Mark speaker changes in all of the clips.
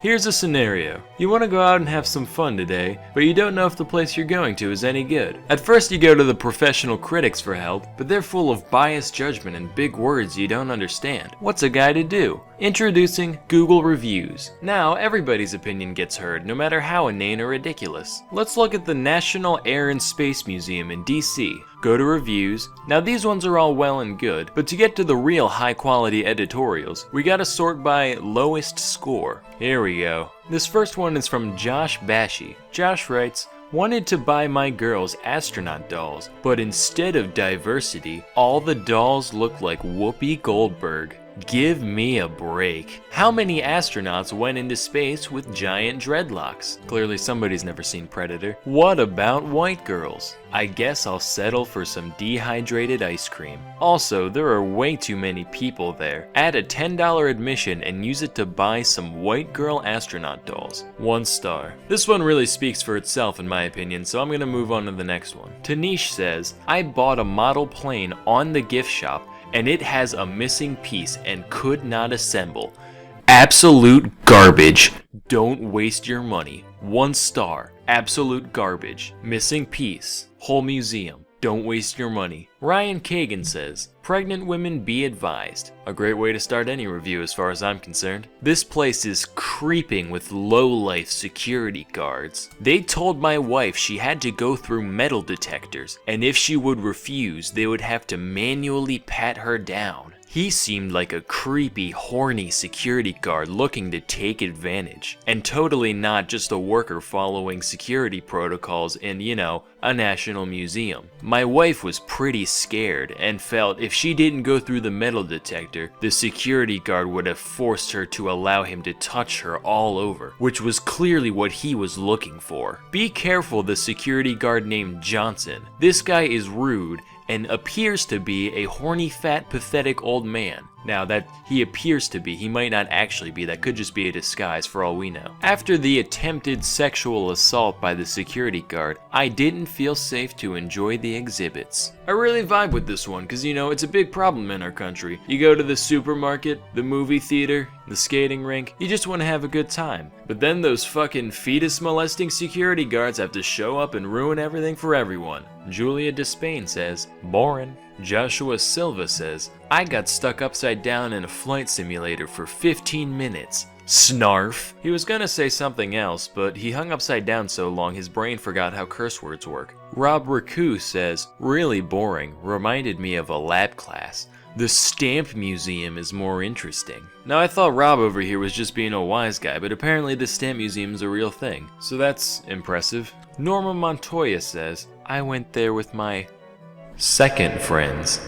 Speaker 1: Here's a scenario. You want to go out and have some fun today, but you don't know if the place you're going to is any good. At first you go to the professional critics for help, but they're full of biased judgment and big words you don't understand. What's a guy to do? Introducing Google Reviews. Now everybody's opinion gets heard, no matter how inane or ridiculous. Let's look at the National Air and Space Museum in DC. Go to reviews. Now these ones are all well and good, but to get to the real high quality editorials, we gotta sort by lowest score. Here we go. This first one is from Josh Bashi. Josh writes, "Wanted to buy my girls astronaut dolls, but instead of diversity, all the dolls look like Whoopi Goldberg. Give me a break. How many astronauts went into space with giant dreadlocks? Clearly somebody's never seen Predator. What about white girls? I guess I'll settle for some dehydrated ice cream. Also, there are way too many people there. Add a $10 admission and use it to buy some white girl astronaut dolls." 1 star. This one really speaks for itself in my opinion, so I'm gonna move on to the next one. Tanish says, "I bought a model plane on the gift shop and it has a missing piece and could not assemble. Absolute garbage. Don't waste your money. 1 star. Absolute garbage. Missing piece. Whole museum. Don't waste your money." Ryan Kagan says, "Pregnant women be advised." A great way to start any review as far as I'm concerned. "This place is creeping with low-life security guards. They told my wife she had to go through metal detectors, and if she would refuse, they would have to manually pat her down. He seemed like a creepy, horny security guard looking to take advantage, and totally not just a worker following security protocols in, a national museum. My wife was pretty scared and felt if she didn't go through the metal detector, the security guard would have forced her to allow him to touch her all over, which was clearly what he was looking for. Be careful the security guard named Johnson. This guy is rude and appears to be a horny, fat, pathetic old man. Now that he appears to be, he might not actually be, that could just be a disguise for all we know. After the attempted sexual assault by the security guard, I didn't feel safe to enjoy the exhibits." I really vibe with this one, cause it's a big problem in our country. You go to the supermarket, the movie theater, the skating rink, you just wanna have a good time. But then those fucking fetus molesting security guards have to show up and ruin everything for everyone. Julia Despain says, "Boring." Joshua Silva says, "I got stuck upside down in a flight simulator for 15 minutes. Snarf." He was gonna say something else, but he hung upside down so long his brain forgot how curse words work. Rob Raku says, "Really boring. Reminded me of a lab class. The Stamp Museum is more interesting." Now I thought Rob over here was just being a wise guy, but apparently the Stamp Museum is a real thing. So that's impressive. Norma Montoya says, "I went there with my second friends."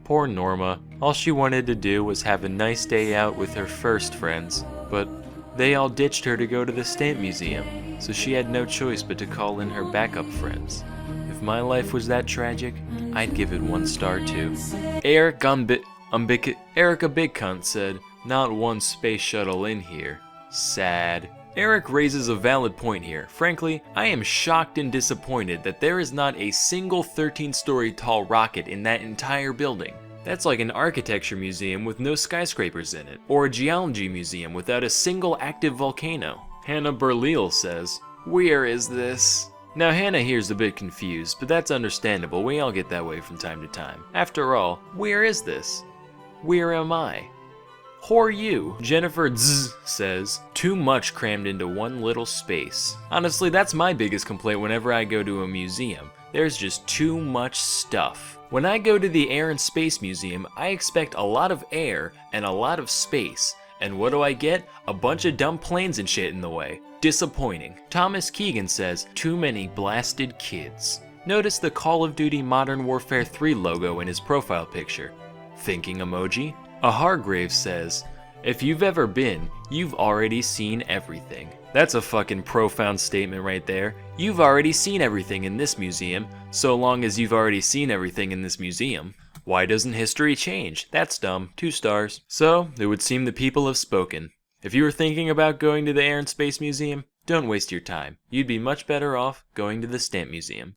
Speaker 1: Poor Norma. All she wanted to do was have a nice day out with her first friends, but they all ditched her to go to the Stamp Museum, so she had no choice but to call in her backup friends. If my life was that tragic, I'd give it 1 star too. Eric a Big Cunt said, "Not one space shuttle in here. Sad." Eric raises a valid point here. Frankly, I am shocked and disappointed that there is not a single 13-story tall rocket in that entire building. That's like an architecture museum with no skyscrapers in it, or a geology museum without a single active volcano. Hannah Berleal says, "Where is this?" Now Hannah here's a bit confused, but that's understandable. We all get that way from time to time. After all, where is this? Where am I? Whore you. Jennifer Z says, "Too much crammed into one little space." Honestly, that's my biggest complaint whenever I go to a museum. There's just too much stuff. When I go to the Air and Space Museum, I expect a lot of air and a lot of space. And what do I get? A bunch of dumb planes and shit in the way. Disappointing. Thomas Keegan says, "Too many blasted kids." Notice the Call of Duty Modern Warfare 3 logo in his profile picture. Thinking emoji? A Hargrave says, "If you've ever been, you've already seen everything." That's a fucking profound statement right there. You've already seen everything in this museum, so long as you've already seen everything in this museum. Why doesn't history change? That's dumb. 2 stars. So, it would seem the people have spoken. If you were thinking about going to the Air and Space Museum, don't waste your time. You'd be much better off going to the Stamp Museum.